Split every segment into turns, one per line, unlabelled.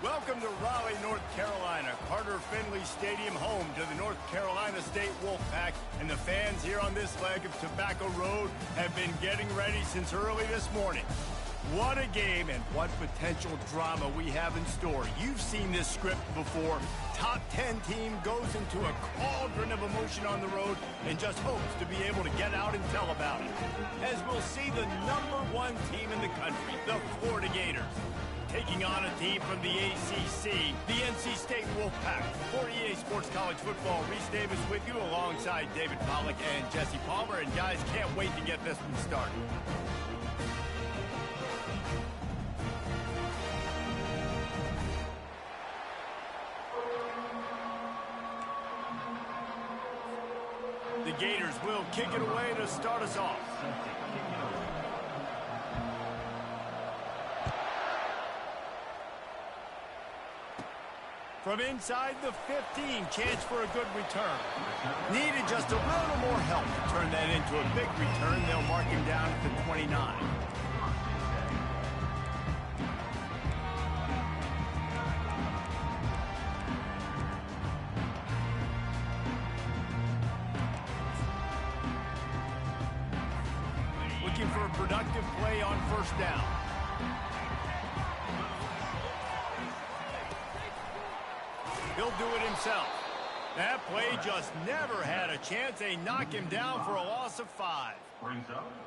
Welcome to Raleigh, North Carolina, Carter Finley Stadium, home to the North Carolina State Wolfpack, and the fans here on this leg of Tobacco Road have been getting ready since early this morning. What a game and what potential drama we have in store. You've seen this script before. Top 10 team goes into a cauldron of emotion on the road and just hopes to be able to get out and tell about it. As we'll see the #1 team in the country, the Florida Gators, taking on a team from the ACC, the NC State Wolfpack. For EA Sports College Football, Reese Davis with you alongside David Pollack and Jesse Palmer. And guys, can't wait to get this one started. The Gators will kick it away to start us off. From inside the 15, chance for a good return. Needed just a little more help to turn that into a big return. They'll mark him down at the 29. Looking for a productive play on first down. He'll do it himself. That play just never had a chance. They knock him down for a loss of 5.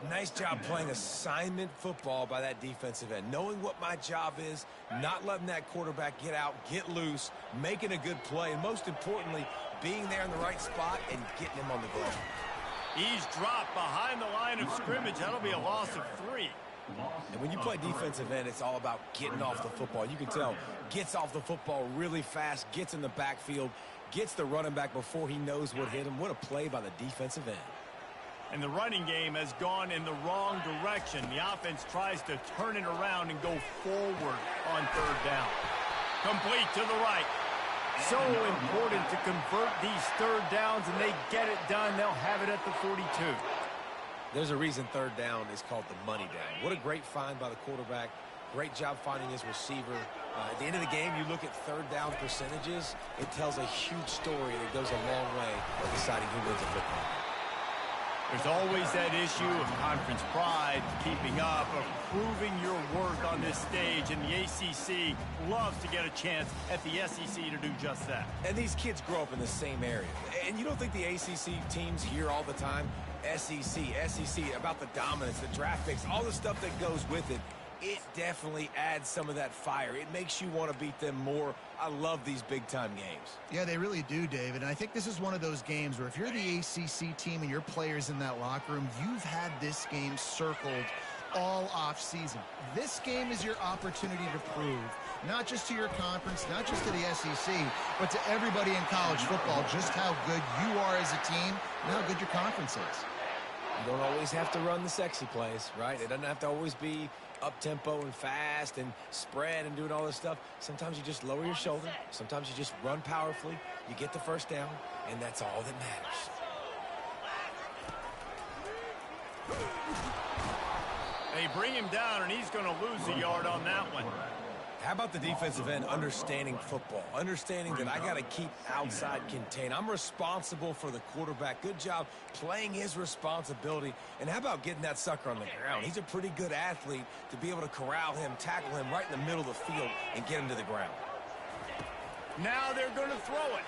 Nice job playing assignment football by that defensive end. Knowing what my job is, not letting that quarterback get out, get loose, making a good play, and most importantly, being there in the right spot and getting him on the ground.
He's dropped behind the line of scrimmage. That'll be a loss of 3.
And when you play defensive end, it's all about getting off the football. You can tell, gets off the football really fast, gets in the backfield, gets the running back before he knows what hit him. What a play by the defensive end.
And the running game has gone in the wrong direction. The offense tries to turn it around and go forward on third down. Complete to the right. So important to convert these third downs, and they get it done. They'll have it at the 42.
There's a reason third down is called the money down. What a great find by the quarterback. Great job finding his receiver. At the end of the game, you look at third down percentages. It tells a huge story, and it goes a long way in deciding who wins a football game.
There's always that issue of conference pride, keeping up, of proving your worth on this stage, and the ACC loves to get a chance at the SEC to do just that.
And these kids grow up in the same area. And you don't think the ACC teams hear all the time, SEC, about the dominance, the draft picks, all the stuff that goes with it. It definitely adds some of that fire. It makes you want to beat them more. I love these big-time games.
Yeah, they really do, David. And I think this is one of those games where if you're the ACC team and your players in that locker room, you've had this game circled all off-season. This game is your opportunity to prove, not just to your conference, not just to the SEC, but to everybody in college football, just how good you are as a team and how good your conference is.
You don't always have to run the sexy plays, right? It doesn't have to always be up-tempo and fast and spread and doing all this stuff. Sometimes you just lower your shoulder. Sometimes you just run powerfully. You get the first down, and that's all that matters.
They bring him down, and he's going to lose a yard on that one.
How about the defensive end understanding football, understanding that I got to keep outside contained. I'm responsible for the quarterback. Good job playing his responsibility. And how about getting that sucker on the ground? He's a pretty good athlete to be able to corral him, tackle him right in the middle of the field and get him to the ground.
Now they're going to throw it.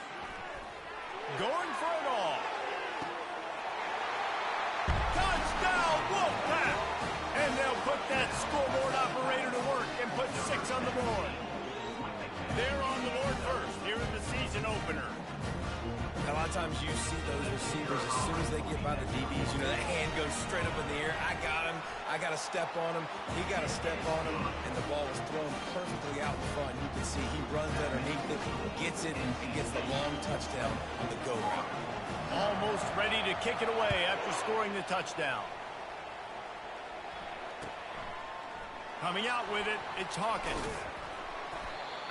Going for it all. Touchdown, Wolfpack! And they'll put that scoreboard operator to work and put 6 on the board. They're on the board first here in the season opener.
A lot of times you see those receivers, as soon as they get by the DBs, you know, that hand goes straight up in the air. I got him. I I got to step on him. He got to step on him, and the ball was thrown perfectly out in front. You can see he runs underneath it, gets it, and gets the long touchdown on the go route.
Almost ready to kick it away after scoring the touchdown. Coming out with it, it's Hawkins.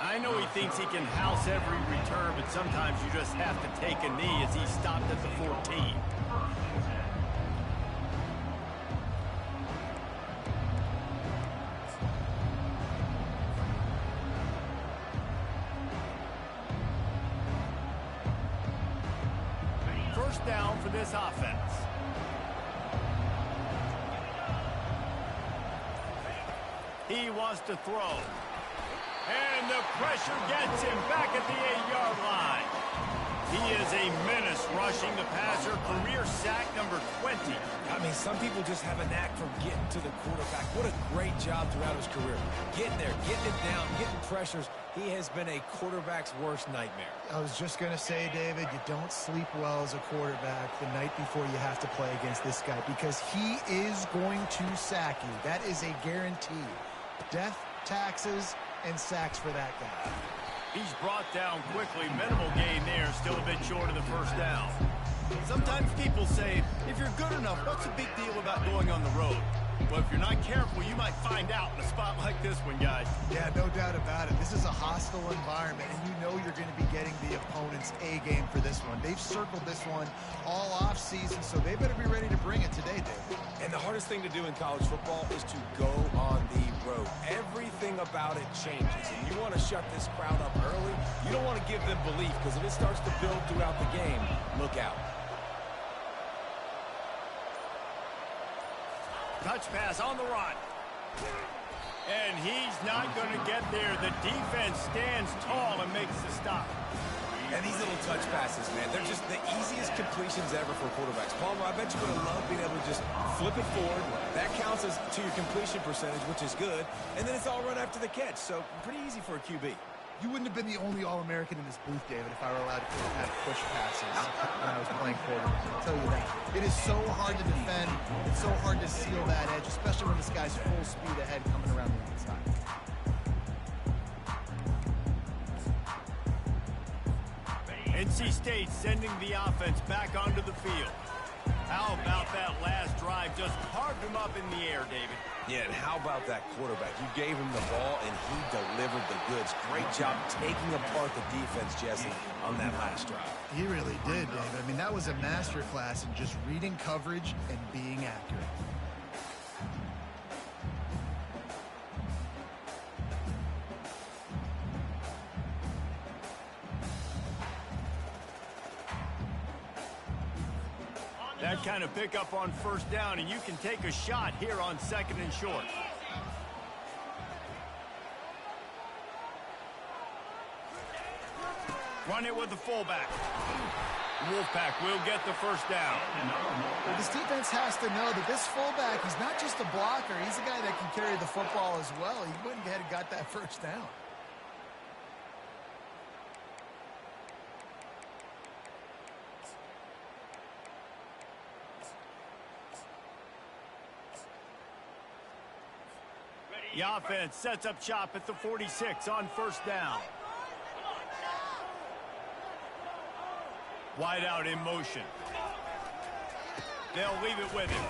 I know he thinks he can house every return, but sometimes you just have to take a knee as he stopped at the 14. First down for this offense. He wants to throw. And the pressure gets him back at the 8-yard line. He is a menace rushing the passer, career sack number 20.
I mean, some people just have a knack for getting to the quarterback. What a great job throughout his career. Getting there, getting it down, getting pressures. He has been a quarterback's worst nightmare.
I was just going to say, David, you don't sleep well as a quarterback the night before you have to play against this guy because he is going to sack you. That is a guarantee. Death, taxes, and sacks for that guy.
He's brought down quickly. Minimal gain there. Still a bit short of the first down. Sometimes people say, if you're good enough, what's the big deal about going on the road? Well, if you're not careful, you might find out in a spot like this one, guys.
Yeah, no doubt about it. This is a hostile environment, and you know you're going to be getting the opponent's A game for this one. They've circled this one all off season, so they better be ready to bring it today, David.
And the hardest thing to do in college football is to go on the road. Everything about it changes, and you want to shut this crowd up early. You don't want to give them belief, because if it starts to build throughout the game, look out.
Touch pass on the run. And he's not going to get there. The defense stands tall and makes the stop.
And these little touch passes, man, they're just the easiest completions ever for quarterbacks. Palmer, I bet you would have loved being able to just flip it forward. That counts as to your completion percentage, which is good. And then it's all run after the catch, so pretty easy for a QB.
You wouldn't have been the only All-American in this booth, David, if I were allowed to have push passes when I was playing quarterback. I'll tell you that. It is so hard to defend. It's so hard to seal that edge, especially when this guy's full speed ahead coming around the inside.
NC State sending the offense back onto the field. How about that last drive? Just carved him up in the air, David.
Yeah, and how about that quarterback? You gave him the ball, and he delivered the goods. Great job taking apart the defense, Jesse, on that last drive.
He really did, David. I mean, that was a masterclass in just reading coverage and being accurate.
That kind of pickup on first down, and you can take a shot here on 2nd and short. Run it with the fullback. Wolfpack will get the first down.
Well, this defense has to know that this fullback, he's not just a blocker. He's a guy that can carry the football as well. He went ahead and got that first down.
The offense sets up shop at the 46 on first down. Wide out in motion. They'll leave it with him.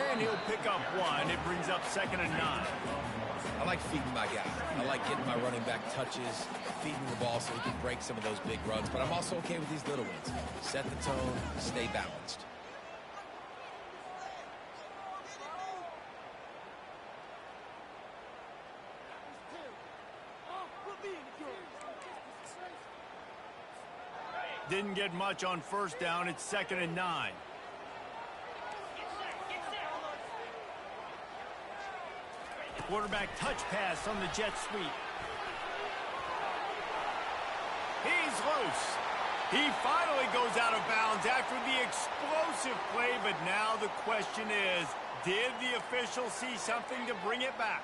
And he'll pick up one. It brings up 2nd and 9.
I like feeding my guy. I like getting my running back touches, feeding the ball so he can break some of those big runs. But I'm also okay with these little ones. Set the tone, stay balanced.
Didn't get much on first down. It's 2nd and 9. Quarterback touch pass on the jet sweep. He's loose. He finally goes out of bounds after the explosive play, but now the question is, did the official see something to bring it back?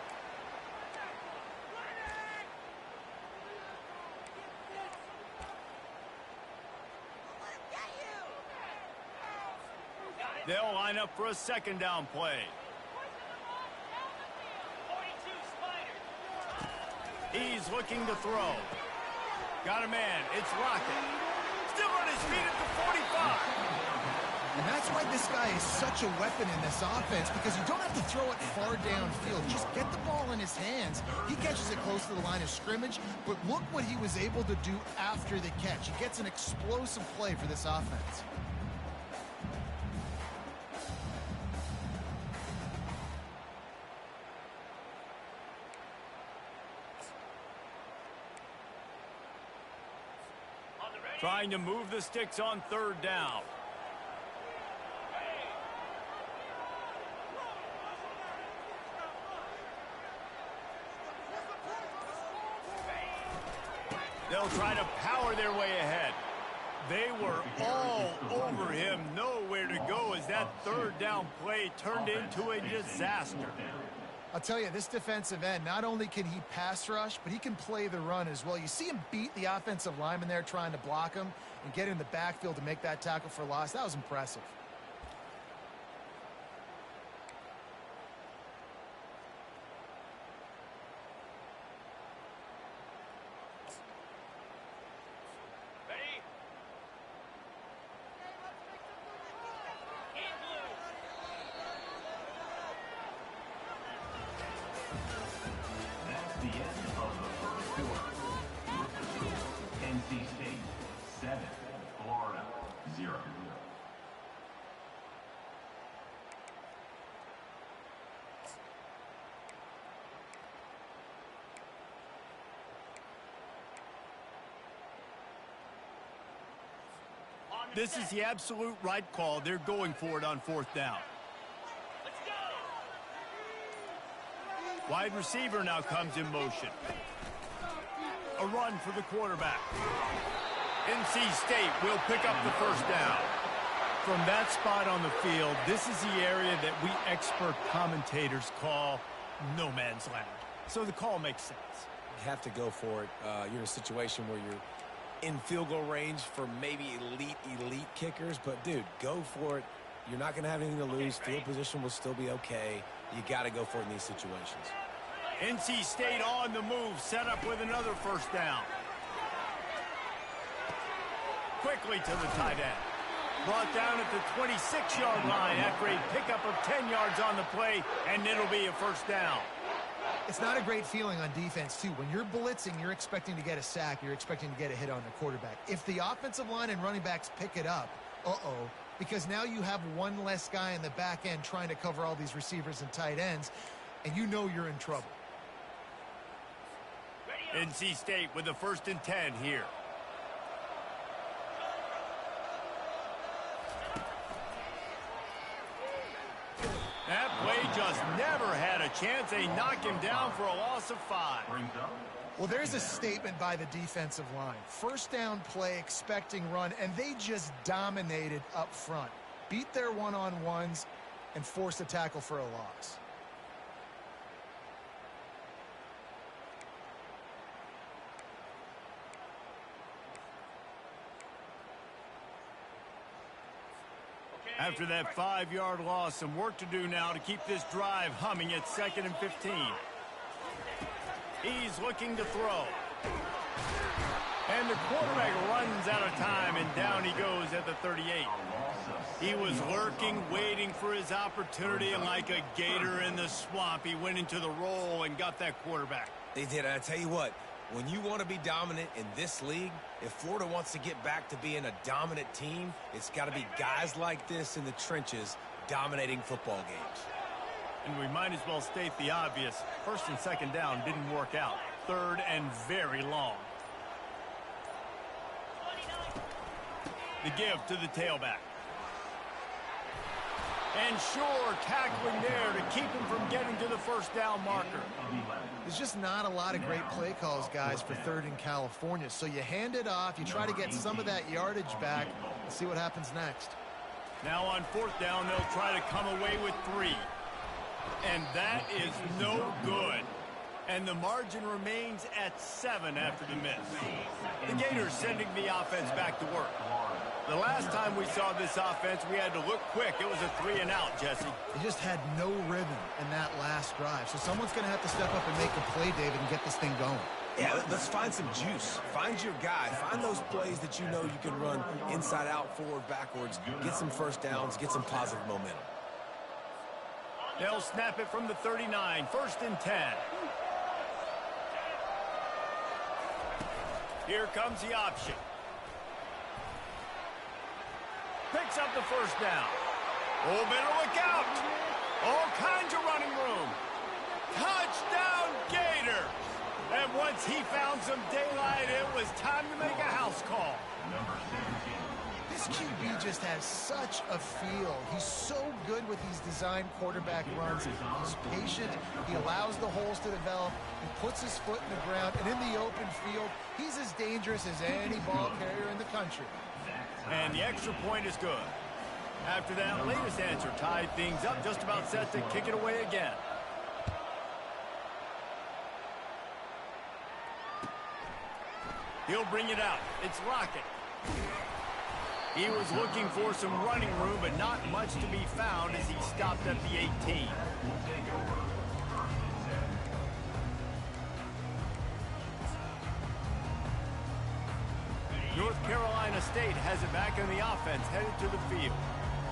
They'll line up for a 2nd down play. He's looking to throw. Got a man. It's Lockett. Still on his feet at the 45.
And that's why this guy is such a weapon in this offense, because you don't have to throw it far downfield. Just get the ball in his hands. He catches it close to the line of scrimmage, but look what he was able to do after the catch. He gets an explosive play for this offense.
Trying to move the sticks on third down. They'll try to power their way ahead. They were all over him. Nowhere to go as that third down play turned into a disaster.
I'll tell you, this defensive end, not only can he pass rush, but he can play the run as well. You see him beat the offensive lineman there trying to block him and get in the backfield to make that tackle for loss. That was impressive.
This is the absolute right call. They're going for it on fourth down. Wide receiver now comes in motion. A run for the quarterback. NC State will pick up the first down. From that spot on the field, this is the area that we expert commentators call no man's land. So the call makes sense.
You have to go for it. You're in a situation where you're in field goal range for maybe elite kickers, but dude, go for it. You're not going to have anything to lose. Field position will still be okay. You got to go for it in these situations.
NC State on the move, set up with another first down. Quickly to the tight end. Brought down at the 26-yard line after a pickup of 10 yards on the play, and it'll be a first down.
It's not a great feeling on defense, too. When you're blitzing, you're expecting to get a sack. You're expecting to get a hit on the quarterback. If the offensive line and running backs pick it up, because now you have one less guy in the back end trying to cover all these receivers and tight ends, and you know you're in trouble.
NC State with the 1st and 10 here. That play just never had a chance. They knock him down for a loss of 5.
Well, there's a statement by the defensive line. First down play, expecting run, and they just dominated up front. Beat their one-on-ones and forced a tackle for a loss.
After that 5-yard loss, some work to do now to keep this drive humming at 2nd and 15. He's looking to throw. And the quarterback runs out of time, and down he goes at the 38. He was lurking, waiting for his opportunity, and like a gator in the swamp, he went into the roll and got that quarterback.
They did, and I tell you what, when you want to be dominant in this league, if Florida wants to get back to being a dominant team, it's got to be guys like this in the trenches dominating football games.
And we might as well state the obvious. 1st and 2nd down didn't work out. 3rd and very long. The give to the tailback. And sure, tackling there to keep him from getting to the first down marker.
There's just not a lot of great play calls, guys, for 3rd in California. So you hand it off, you try to get some of that yardage back, and see what happens next.
Now on 4th down, they'll try to come away with 3. And that is no good. And the margin remains at 7 after the miss. The Gators sending the offense back to work. The last time we saw this offense, we had to look quick. It was a 3-and-out, Jesse.
They just had no rhythm in that last drive. So someone's going to have to step up and make a play, David, and get this thing going.
Yeah, let's find some juice. Find your guy. Find those plays that you know you can run inside out, forward, backwards. Get some first downs. Get some positive momentum.
They'll snap it from the 39. 1st and 10. Here comes the option. Picks up the first down. Oh, better look out. All kinds of running room. Touchdown, Gator. And once he found some daylight, it was time to make a house call.
This QB just has such a feel. He's so good with these design quarterback runs. He's patient. He allows the holes to develop. He puts his foot in the ground. And in the open field, he's as dangerous as any ball carrier in the country.
And the extra point is good. After that latest answer tied things up, just about set to kick it away again. He'll bring it out. It's Lockett. He was looking for some running room, but not much to be found as he stopped at the 18. North Carolina State has it back in the offense, headed to the field.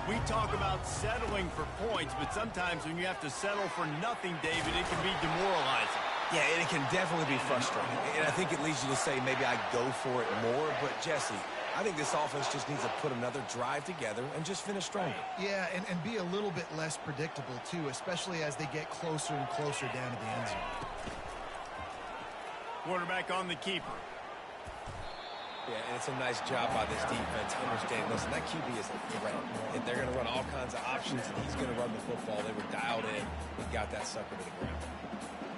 We talk about settling for points, but sometimes when you have to settle for nothing, David, it can be demoralizing.
Yeah, and it can definitely be frustrating. And I think it leads you to say maybe I go for it more. But, Jesse, I think this offense just needs to put another drive together and just finish stronger.
Yeah, and be a little bit less predictable, too, especially as they get closer and closer down to the end zone.
Quarterback on the keeper.
Yeah, and it's a nice job by this defense understanding, listen, that QB is a threat. And they're going to run all kinds of options, and he's going to run the football. They were dialed in and got that sucker to the ground.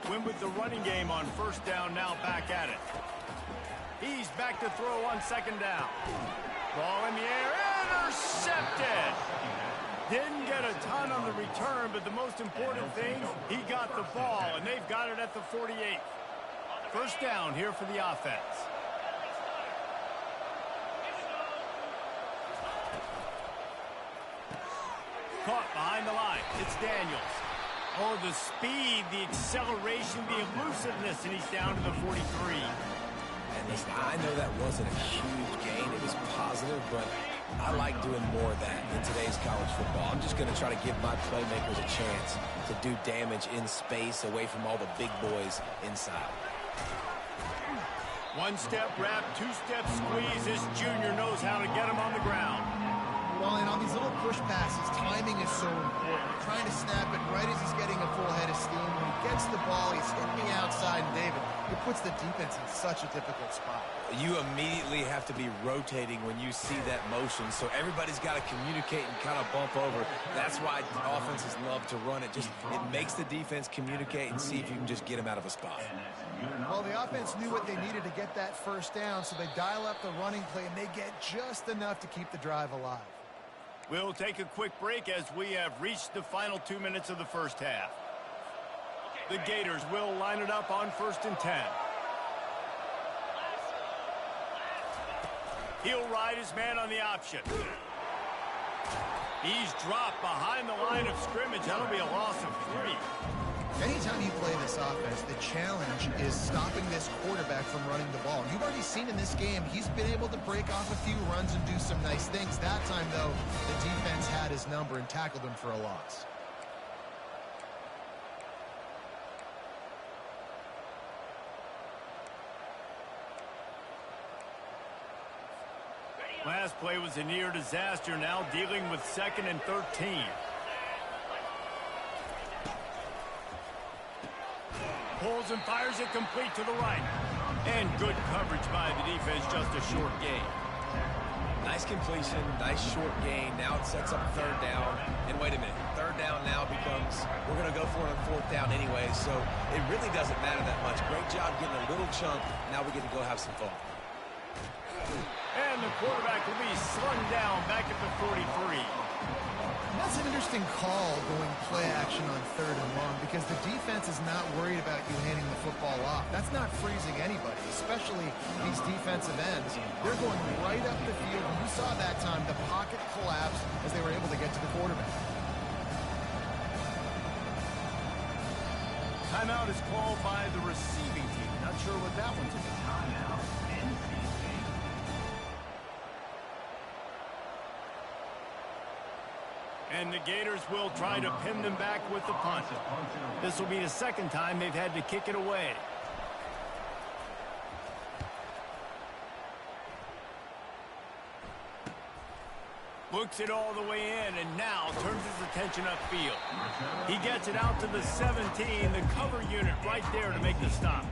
Win with the running game on 1st down, now back at it. He's back to throw on 2nd down. Ball in the air, intercepted. Didn't get a ton on the return, but the most important thing, he got the ball, and they've got it at the 48. 1st down here for the offense. Caught behind the line. It's Daniels. Oh, the speed, the acceleration, the elusiveness, and he's down to the 43.
And listen, I know that wasn't a huge gain. It was positive, but I like doing more of that in today's college football. I'm just going to try to give my playmakers a chance to do damage in space away from all the big boys inside.
1-step wrap, 2-step squeeze. This junior knows how to get him on the ground.
Well, and on these little push passes, timing is so important. Trying to snap it right as he's getting a full head of steam. When he gets the ball, he's hitting the outside, and David, it puts the defense in such a difficult spot.
You immediately have to be rotating when you see that motion, so everybody's got to communicate and kind of bump over. That's why offenses love to run it. It makes the defense communicate and see if you can just get them out of a spot.
Well, the offense knew what they needed to get that 1st down, so they dial up the running play, and they get just enough to keep the drive alive.
We'll take a quick break as we have reached the final 2 minutes of the 1st half. The Gators will line it up on 1st and 10. He'll ride his man on the option. He's dropped behind the line of scrimmage. That'll be a loss of 3.
Anytime you play this offense, the challenge is stopping this quarterback from running the ball. You've already seen in this game, he's been able to break off a few runs and do some nice things. That time, though, the defense had his number and tackled him for a loss.
Last play was a near disaster, now dealing with 2nd and 13. Pulls and fires it complete to the right. And good coverage by the defense, just a short gain.
Nice completion, nice short gain. Now it sets up 3rd down. And wait a minute, 3rd down now becomes, we're going to go for it on 4th down anyway, so it really doesn't matter that much. Great job getting a little chunk. Now we get to go have some fun.
And the quarterback will be slung down back at the 43.
That's an interesting call going play action on 3rd and long because the defense is not worried about you handing the football off. That's that's not freezing anybody, especially these defensive ends. They're going right up the field. And you saw that time the pocket collapse as they were able to get to the quarterback.
Timeout is called by the receiving team. Not sure what that one's about. Timeout, NC State. And the Gators will try to pin them back with the punt. This will be the second time they've had to kick it away. Looks it all the way in and now turns his attention upfield. He gets it out to the 17, the cover unit right there to make the stop.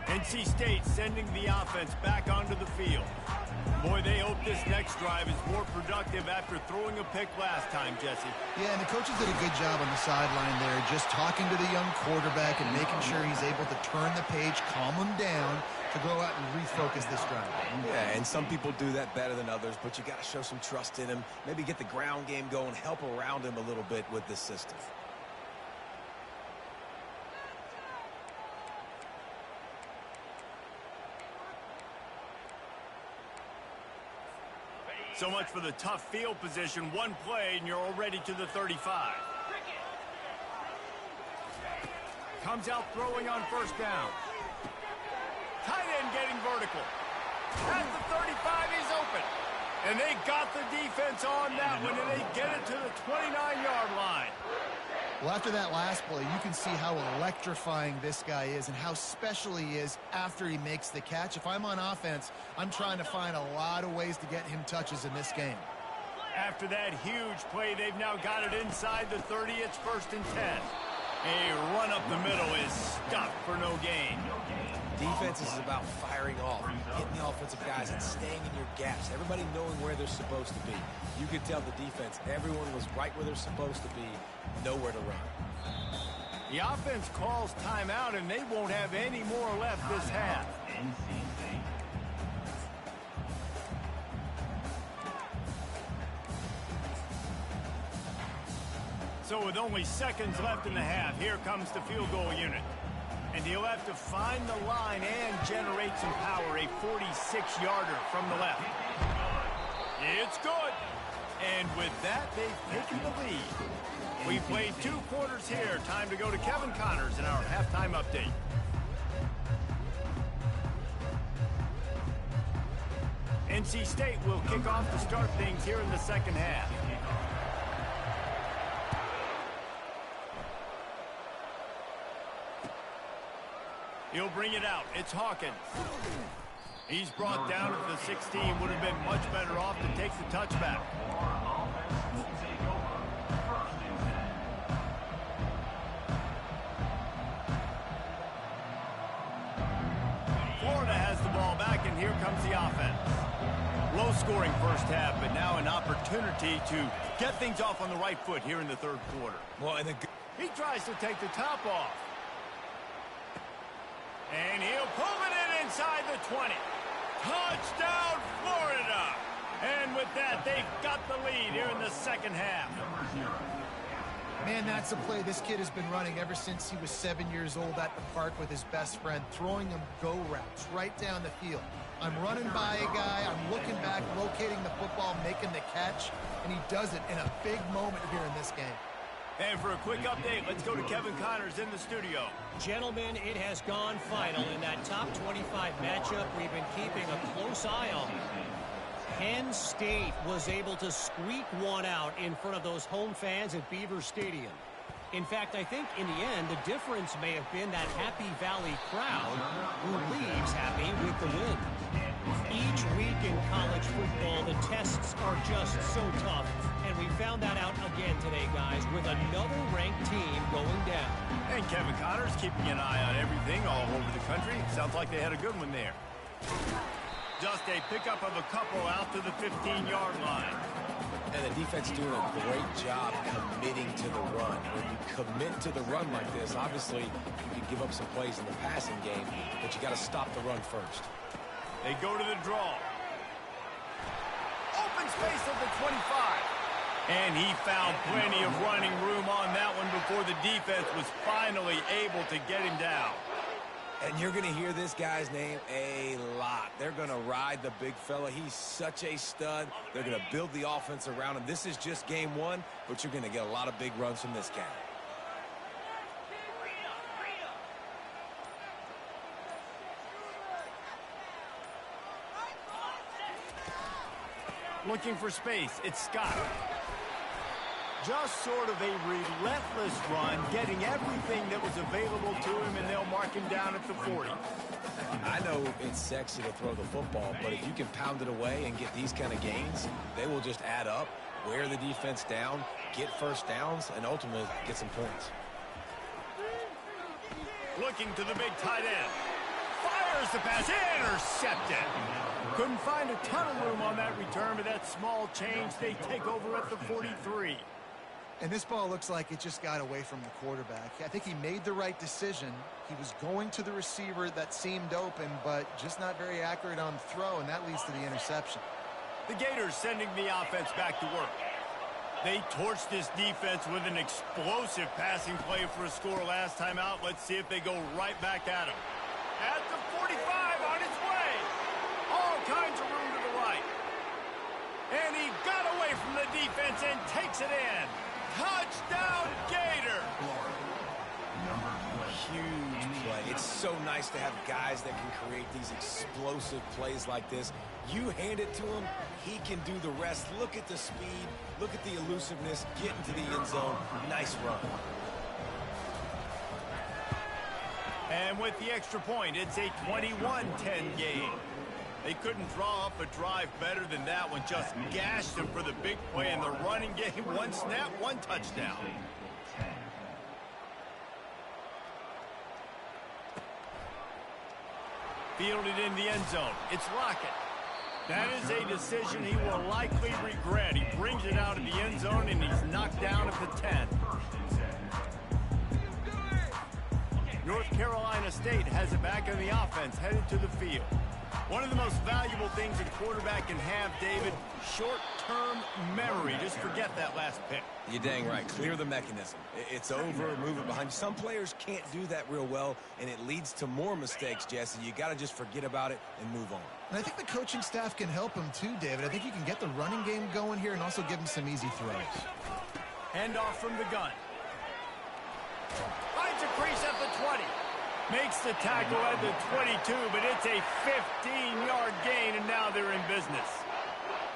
NC State sending the offense back onto the field. Boy, they hope this next drive is more productive after throwing a pick last time, Jesse.
Yeah, and the coaches did a good job on the sideline there, just talking to the young quarterback and making sure he's able to turn the page, calm him down to go out and refocus this drive.
Yeah, and some people do that better than others, but you got to show some trust in him, maybe get the ground game going, help around him a little bit with this system.
So much for the tough field position. One play, and you're already to the 35. Comes out throwing on first down. Tight end getting vertical. At the 35, he's open. And they got the defense on that one, and they get it to the 29-yard line.
Well, after that last play, you can see how electrifying this guy is and how special he is after he makes the catch. If I'm on offense, I'm trying to find a lot of ways to get him touches in this game.
After that huge play, they've now got it inside the 30. It's 1st and 10. A run up the middle is stuffed for no gain.
Defense is about firing off, hitting the offensive guys and staying in your gaps. Everybody knowing where they're supposed to be. You could tell the defense, everyone was right where they're supposed to be, nowhere to run.
The offense calls timeout, and they won't have any more left this half. So with only seconds left in the half, here comes the field goal unit. And he'll have to find the line and generate some power. A 46-yarder from the left. It's good. And with that, they've taken the lead. We've played 2 quarters here. Time to go to Kevin Connors in our halftime update. NC State will kick off to start things here in the second half. He'll bring it out. It's Hawkins. He's brought down at the 16. Would have been much better off to take the touchback. Florida has the ball back, and here comes the offense. Low-scoring first half, but now an opportunity to get things off on the right foot here in the third quarter.
Well, and
he tries to take the top off. And he'll pull it in inside the 20. Touchdown, Florida! And with that, they've got the lead here in the second half.
Man, that's a play this kid has been running ever since he was 7 years old at the park with his best friend, throwing him go routes right down the field. I'm running by a guy, I'm looking back, locating the football, making the catch, and he does it in a big moment here in this game.
And for a quick update, let's go to Kevin Connors in the studio.
Gentlemen, it has gone final in that top 25 matchup we've been keeping a close eye on. Penn State was able to squeak one out in front of those home fans at Beaver Stadium. In fact, I think in the end, the difference may have been that Happy Valley crowd who leaves happy with the win. Each week in college football, the tests are just so tough. And we found that out again today, guys, with another ranked team going down.
And Kevin Connors keeping an eye on everything all over the country. Sounds like they had a good one there. Just a pickup of a couple out to the 15-yard line.
And the defense doing a great job committing to the run. When you commit to the run like this, obviously you can give up some plays in the passing game, but you got to stop the run first.
They go to the draw. Open space at the 25. And he found plenty of running room on that one before the defense was finally able to get him down.
And you're going to hear this guy's name a lot. They're going to ride the big fella. He's such a stud. They're going to build the offense around him. This is just game one, but you're going to get a lot of big runs from this guy.
Looking for space. It's Scott. Just sort of a relentless run, getting everything that was available to him, and they'll mark him down at the 40.
I know it's sexy to throw the football, but if you can pound it away and get these kind of gains, they will just add up, wear the defense down, get first downs, and ultimately get some points.
Looking to the big tight end. Fires the pass. Intercepted. Couldn't find a ton of room on that return, but that small change, they take over at the 43.
And this ball looks like it just got away from the quarterback. I think he made the right decision. He was going to the receiver that seemed open, but just not very accurate on throw, and that leads to the interception.
The Gators sending the offense back to work. They torched this defense with an explosive passing play for a score last time out. Let's see if they go right back at him. At the 45, on its way. All kinds of room to the right. And he got away from the defense and takes it in. Touchdown, Gator!
Huge play. It's so nice to have guys that can create these explosive plays like this. You hand it to him, he can do the rest. Look at the speed, look at the elusiveness, get into the end zone. Nice run.
And with the extra point, it's a 21-10 game. They couldn't draw up a drive better than that one. Just gashed them for the big play in the running game. One snap, one touchdown. Fielded in the end zone. It's Lockett. That is a decision he will likely regret. He brings it out of the end zone, and he's knocked down at the 10. North Carolina State has it back in the offense, headed to the field. One of the most valuable things a quarterback can have, David, short-term memory. Just forget that last pick.
You're dang right. Clear the mechanism. It's over, move it behind you. Some players can't do that real well, and it leads to more mistakes, Jesse. You got to just forget about it and move on.
And I think the coaching staff can help him too, David. I think you can get the running game going here and also give him some easy throws.
Handoff from the gun. Finds a crease at the 20. Makes the tackle at the 22, but it's a 15-yard gain, and now they're in business.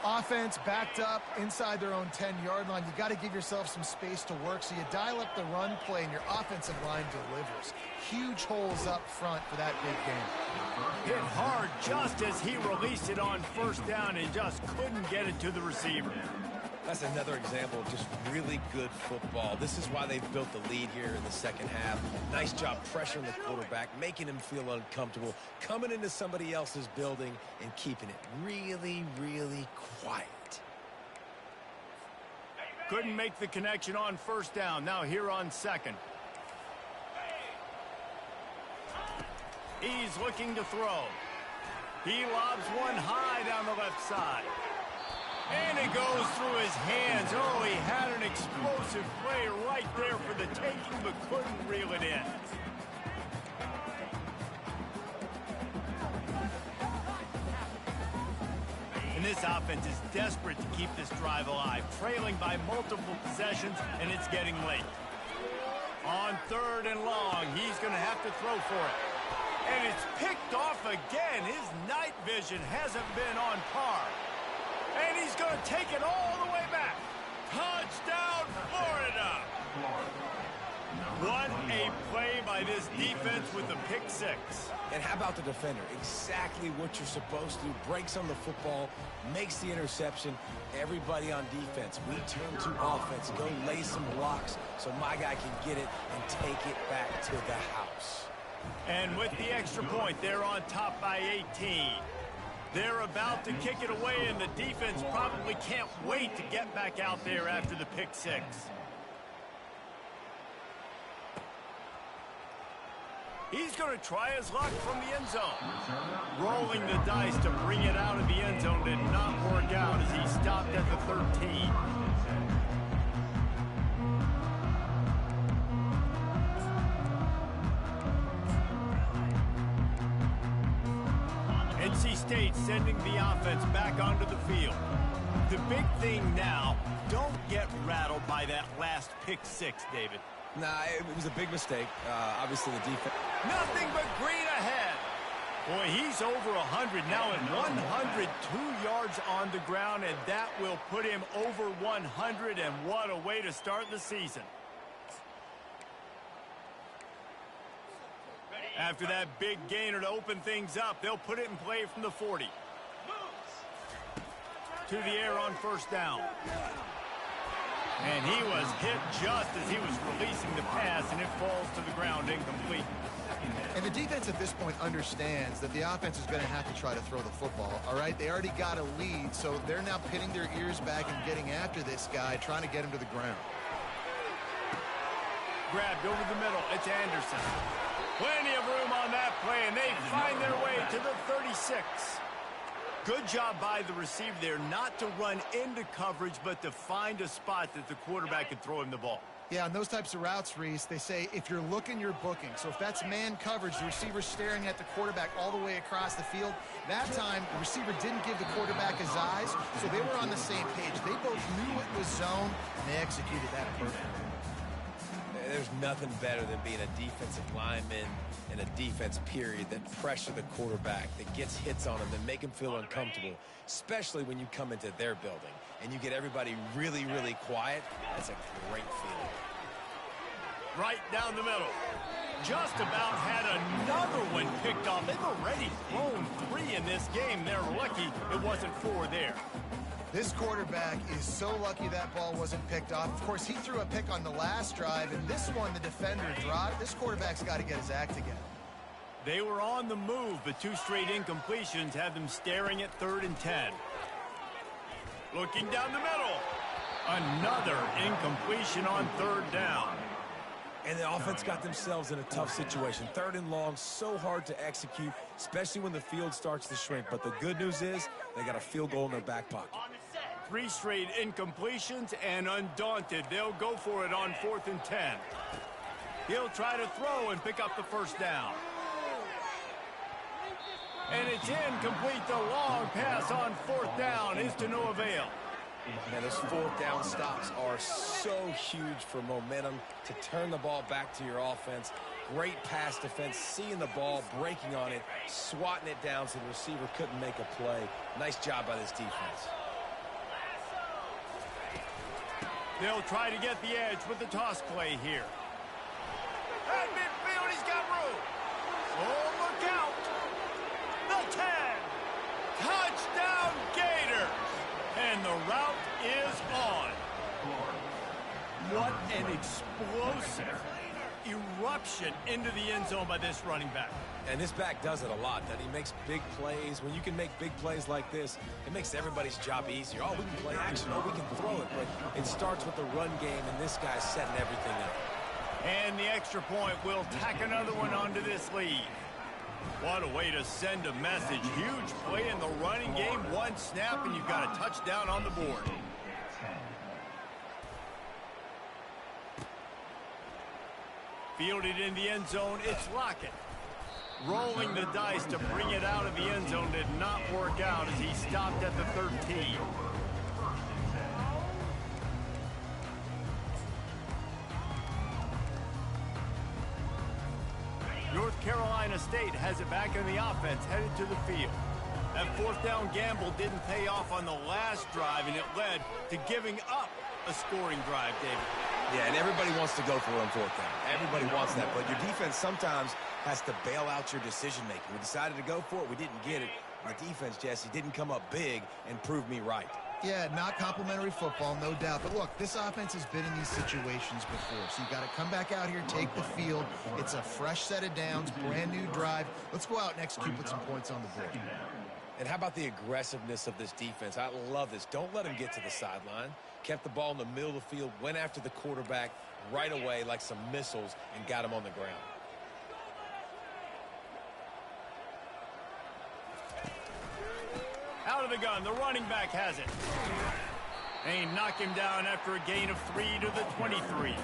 Offense backed up inside their own 10-yard line. You got to give yourself some space to work, so you dial up the run play, and your offensive line delivers. Huge holes up front for that big game.
Hit hard just as he released it on first down and just couldn't get it to the receiver.
That's another example of just really good football. This is why they've built the lead here in the second half. Nice job pressuring the quarterback, making him feel uncomfortable, coming into somebody else's building and keeping it really, really quiet.
Couldn't make the connection on first down. Now here on second. He's looking to throw. He lobs one high down the left side. And it goes through his hands. Oh, he had an explosive play right there for the taking, but couldn't reel it in. And this offense is desperate to keep this drive alive, trailing by multiple possessions, and it's getting late. On third and long, he's going to have to throw for it. And it's picked off again. His night vision hasn't been on par. And he's going to take it all the way back. Touchdown, Florida! What a play by this defense with the pick six.
And how about the defender? Exactly what you're supposed to. Breaks on the football, makes the interception. Everybody on defense, we turn to offense. Go lay some blocks so my guy can get it and take it back to the house.
And with the extra point, they're on top by 18. They're about to kick it away, and the defense probably can't wait to get back out there after the pick six. He's going to try his luck from the end zone. Rolling the dice to bring it out of the end zone did not work out as he stopped at the 13. NC State sending the offense back onto the field. The big thing now, don't get rattled by that last pick six, David.
Nah, it was a big mistake. Obviously, the defense.
Nothing but green ahead. Boy, he's over 100 now at 102 yards on the ground, and that will put him over 100, and what a way to start the season. After that big gainer to open things up, they'll put it in play from the 40. To the air on first down. And he was hit just as he was releasing the pass, and it falls to the ground incomplete.
And the defense at this point understands that the offense is going to have to try to throw the football, all right? They already got a lead, so they're now pinning their ears back and getting after this guy, trying to get him to the ground.
Grabbed over the middle. It's Anderson. Plenty of room on that play, and they find their way to the 36. Good job by the receiver there not to run into coverage, but to find a spot that the quarterback could throw him the ball.
Yeah, on those types of routes, Reese, they say if you're looking, you're booking. So if that's man coverage, the receiver's staring at the quarterback all the way across the field. That time, the receiver didn't give the quarterback his eyes, so they were on the same page. They both knew it was zone, and they executed that perfectly.
There's nothing better than being a defensive lineman in a defense period that pressure the quarterback, that gets hits on him, that make him feel uncomfortable, especially when you come into their building and you get everybody really, really quiet. That's a great feeling.
Right down the middle. Just about had another one picked off. They've already thrown 3 in this game. They're lucky it wasn't 4 there.
This quarterback is so lucky that ball wasn't picked off. Of course, he threw a pick on the last drive, and this one the defender dropped. This quarterback's got to get his act together.
They were on the move, but 2 straight incompletions had them staring at 3rd and 10. Looking down the middle. Another incompletion on 3rd down.
And the offense got themselves in a tough situation. 3rd and long, so hard to execute, especially when the field starts to shrink. But the good news is they got a field goal in their back pocket.
3 straight incompletions, and undaunted, they'll go for it on 4th and 10. He'll try to throw and pick up the first down. And it's incomplete. The long pass on 4th down is to no avail.
And those 4th down stops are so huge for momentum to turn the ball back to your offense. Great pass defense, seeing the ball, breaking on it, swatting it down so the receiver couldn't make a play. Nice job by this defense.
They'll try to get the edge with the toss play here. At midfield, he's got room. Oh, look out. The 10. Touchdown, Gators. And the route is on. What an explosive eruption into the end zone by this running back.
And this back does it a lot, that he makes big plays. When you can make big plays like this, it makes everybody's job easier. Oh, we can play action. Oh, we can throw it. But it starts with the run game, and this guy's setting everything up.
And the extra point will tack another one onto this lead. What a way to send a message. Huge play in the running game. 1 snap, and you've got a touchdown on the board. Fielded in the end zone, it's Lockett. Rolling the dice to bring it out of the end zone did not work out as he stopped at the 13. North Carolina State has it back in the offense, headed to the field. That 4th down gamble didn't pay off on the last drive, and it led to giving up a scoring drive, David.
Yeah, and everybody wants to go for it on 4th down. Everybody wants that, but your defense sometimes has to bail out your decision-making. We decided to go for it. We didn't get it. The defense, Jesse, didn't come up big and prove me right.
Yeah, not complimentary football, no doubt. But look, this offense has been in these situations before. So you got to come back out here, take the field. It's a fresh set of downs, brand new drive. Let's go out and execute with some points on the board.
And how about the aggressiveness of this defense? I love this. Don't let him get to the sideline. Kept the ball in the middle of the field, went after the quarterback right away like some missiles, and got him on the ground.
Out of the gun, the running back has it. They knock him down after a gain of 3 to the 23.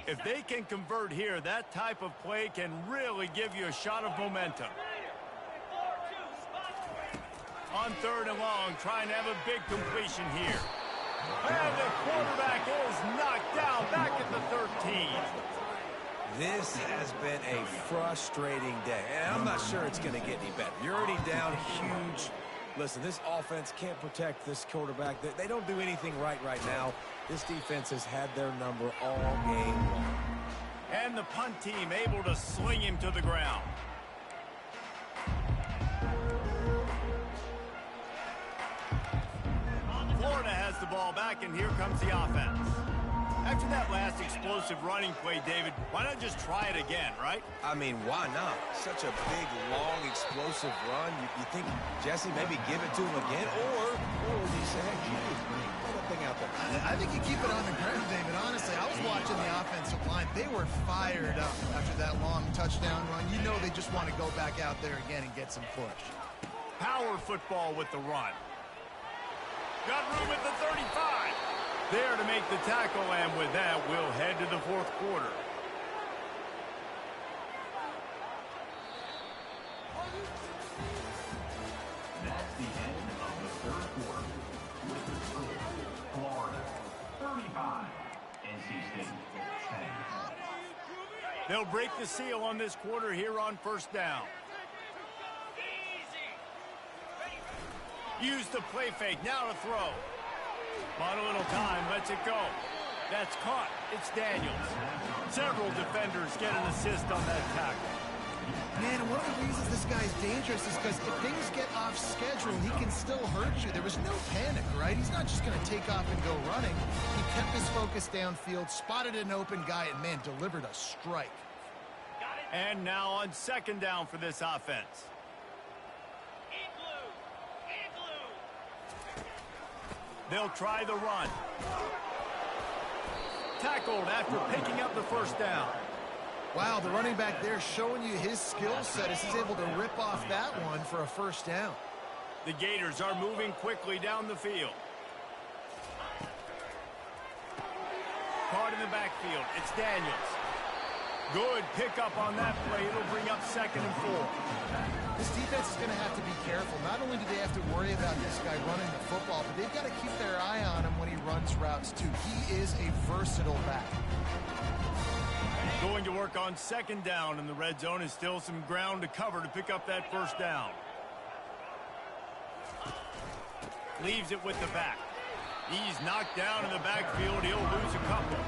If they can convert here, that type of play can really give you a shot of momentum. On 3rd and long, trying to have a big completion here. And the quarterback is knocked down back at the 13.
This has been a frustrating day, and I'm not sure it's going to get any better. You're already down huge. Listen, this offense can't protect this quarterback. They don't do anything right now. This defense has had their number all game long.
And the punt team able to sling him to the ground. Florida has the ball back, and here comes the offense. After that last explosive running play, David, why not just try it again, right?
I mean, why not? Such a big, long, explosive run. You think, Jesse, maybe give it to him again? Or do you say, hey, put that thing out there?
I think you keep it on the ground, David. Honestly, I was watching the offensive line. They were fired up after that long touchdown run. You know they just want to go back out there again and get some push.
Power football with the run. Got room at the 35. There to make the tackle, and with that, we'll head to the 4th quarter.
That's the end of the 3rd quarter. With the score, Florida 35, NC State 10.
They'll break the seal on this quarter here on 1st down. Use the play fake, now to throw. On a little time, lets it go. That's caught. It's Daniels. Several defenders get an assist on that tackle.
Man, and one of the reasons this guy's dangerous is because if things get off schedule, he can still hurt you. There was no panic, right? He's not just going to take off and go running. He kept his focus downfield, spotted an open guy, and, man, delivered a strike.
And now on 2nd down for this offense. They'll try the run. Tackled after picking up the 1st down.
Wow, the running back there showing you his skill set as he's able to rip off that one for a 1st down.
The Gators are moving quickly down the field. Caught in the backfield. It's Daniels. Good pickup on that play. It'll bring up 2nd and 4.
This defense is going to have to be careful. Not only do they have to worry about this guy running the football, but they've got to keep their eye on him when he runs routes, too. He is a versatile back.
Going to work on 2nd down, and the red zone is still some ground to cover to pick up that 1st down. Leaves it with the back. He's knocked down in the backfield. He'll lose a couple.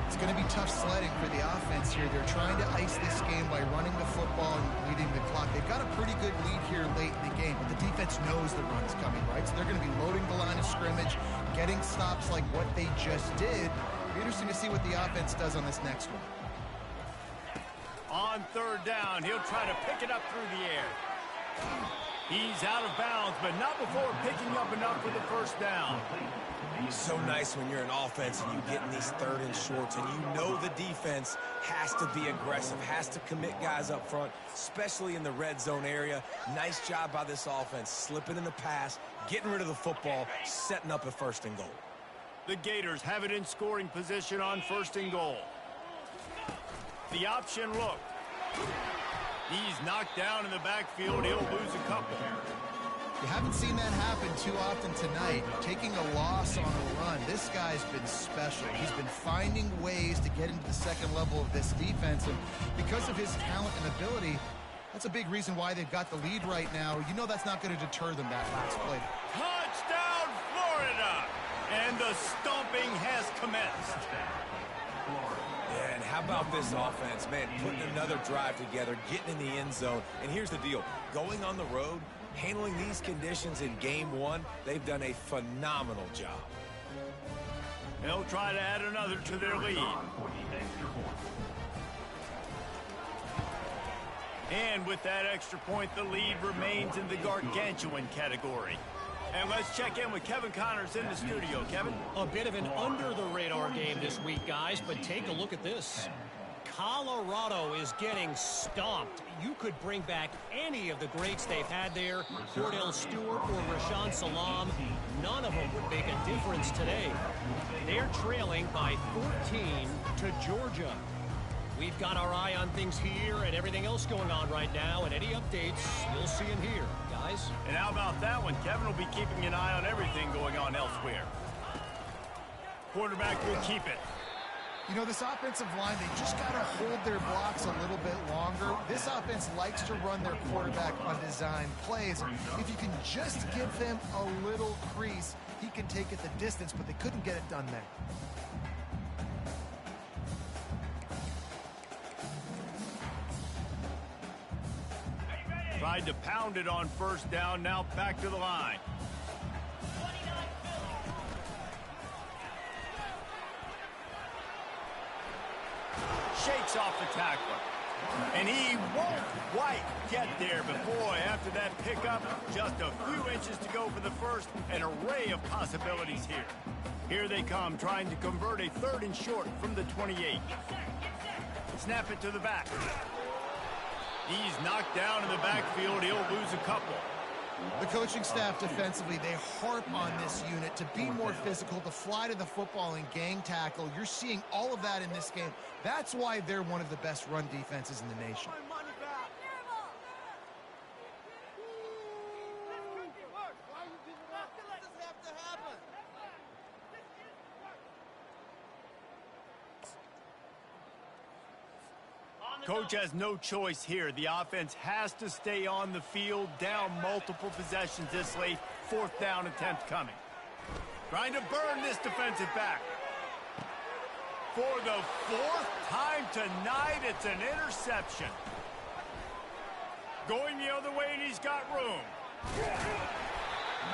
It's going to be tough sledding for the offense here. They're trying to ice this game by running the football and leading the clock. They've got a pretty good lead here late in the game, but the defense knows the run's coming, right? So they're going to be loading the line of scrimmage, getting stops like what they just did. It'll be interesting to see what the offense does on this next one.
On 3rd down, he'll try to pick it up through the air. He's out of bounds, but not before picking up enough for the 1st down.
So nice when you're an offense and you get in these 3rd and shorts and you know the defense has to be aggressive, has to commit guys up front, especially in the red zone area. Nice job by this offense, slipping in the pass, getting rid of the football, setting up a 1st and goal.
The Gators have it in scoring position on 1st and goal. The option look. He's knocked down in the backfield. He'll lose a couple.
You haven't seen that happen too often tonight. Taking a loss on a run. This guy's been special. He's been finding ways to get into the 2nd level of this defense. And because of his talent and ability, that's a big reason why they've got the lead right now. You know that's not going to deter them, that last play.
Touchdown, Florida! And the stomping has commenced.
Yeah, and how about this offense, man, putting another drive together, getting in the end zone. And here's the deal. Going on the road, handling these conditions in game 1, they've done a phenomenal job.
They'll try to add another to their lead.
For the extra point.
And with that extra point, the lead remains in the gargantuan category. And let's check in with Kevin Connors in the studio. Kevin?
A bit of an under-the-radar game this week, guys, but take a look at this. Colorado is getting stomped. You could bring back any of the greats they've had there, Cordell Stewart or Rashaan Salam. None of them would make a difference today. They're trailing by 14 to Georgia. We've got our eye on things here and everything else going on right now, and any updates you'll see in here, guys.
And how about that one? Kevin will be keeping an eye on everything going on elsewhere. Quarterback will keep it.
You know, this offensive line, they just got to hold their blocks a little bit longer. This offense likes to run their quarterback on design plays. If you can just give them a little crease, he can take it the distance, but they couldn't get it done there.
Tried to pound it on first down, now back to the line. Shakes off the tackler. And he won't quite get there, but boy, after that pickup, just a few inches to go for the first, an array of possibilities here. Here they come, trying to convert a 3rd and short from the 28. Snap it to the back. He's knocked down in the backfield. He'll lose a couple.
The coaching staff defensively, they harp on this unit to be more physical, to fly to the football and gang tackle. You're seeing all of that in this game. That's why they're one of the best run defenses in the nation.
Coach has no choice here. The offense has to stay on the field, down multiple possessions this late. 4th down attempt coming. Trying to burn this defensive back. For the 4th time tonight, it's an interception. Going the other way, and he's got room.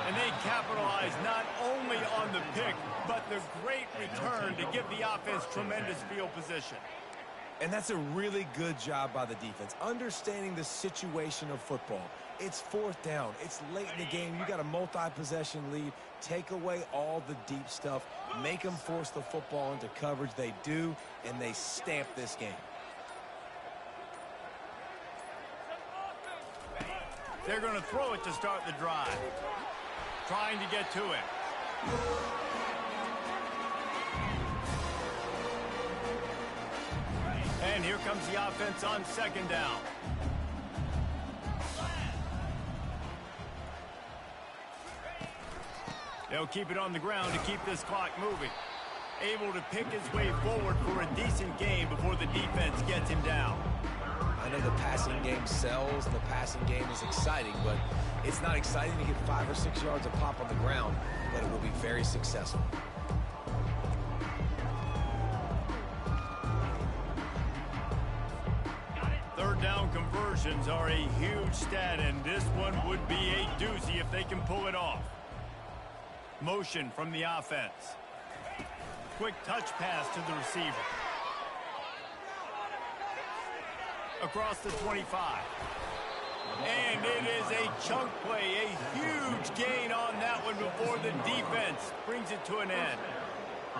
And they capitalize not only on the pick, but the great return to give the offense tremendous field position.
And that's a really good job by the defense, understanding the situation of football. It's 4th down. It's late in the game. You got a multi-possession lead. Take away all the deep stuff. Make them force the football into coverage. They do, and they stamp this game.
They're going to throw it to start the drive. Trying to get to it. And here comes the offense on 2nd down. They'll keep it on the ground to keep this clock moving. Able to pick his way forward for a decent game before the defense gets him down.
I know the passing game sells, the passing game is exciting, but it's not exciting to get 5 or 6 yards of pop on the ground, but it will be very successful.
Third down conversions are a huge stat, and this one would be a doozy if they can pull it off. Motion from the offense. Quick touch pass to the receiver. Across the 25. And it is a chunk play, a huge gain on that one before the defense brings it to an end.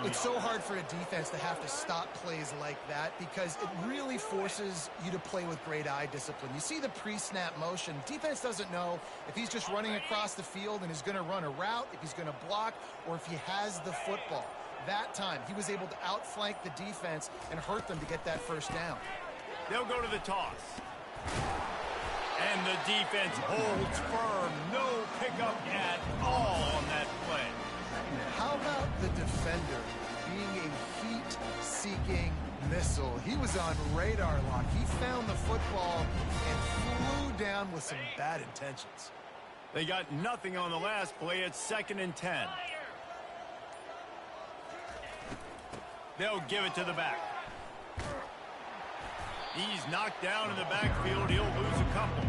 It's so hard for a defense to have to stop plays like that because it really forces you to play with great eye discipline. You see the pre-snap motion. Defense doesn't know if he's just running across the field and is going to run a route, if he's going to block, or if he has the football. That time, he was able to outflank the defense and hurt them to get that first down.
They'll go to the toss. And the defense holds firm. No pickup at all on that play.
How about the defender being a heat-seeking missile? He was on radar lock. He found the football and flew down with some bad intentions.
They got nothing on the last play. It's 2nd and 10. They'll give it to the back. He's knocked down in the backfield. He'll lose a couple.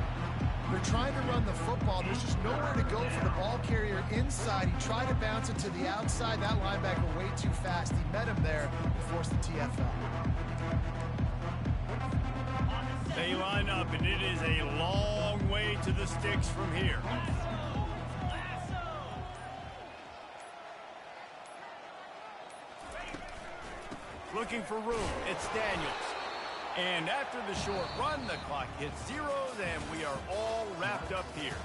They're trying to run the football. There's just nowhere to go for the ball carrier inside. He tried to bounce it to the outside. That linebacker way too fast. He met him there and forced the TFL.
They line up, and it is a long way to the sticks from here. Looking for room. It's Daniels. And after the short run, the clock hits zeros, and we are all wrapped up here.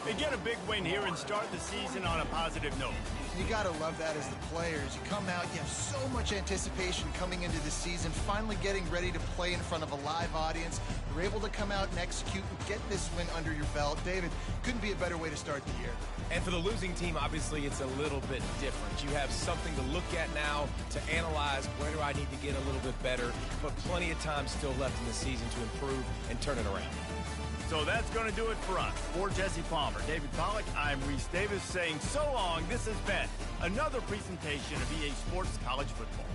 They get a big win here and start the season on a positive note.
You got to love that as the players. You come out, you have so much anticipation coming into the season, finally getting ready to play in front of a live audience. You're able to come out and execute and get this win under your belt. David, couldn't be a better way to start the year.
And for the losing team, obviously, it's a little bit different. You have something to look at now to analyze where do I need to get a little bit better, but plenty of time still left in the season to improve and turn it around.
So that's going to do it for us. For Jesse Palmer, David Pollack, I'm Reese Davis saying so long. This has been another presentation of EA Sports College Football.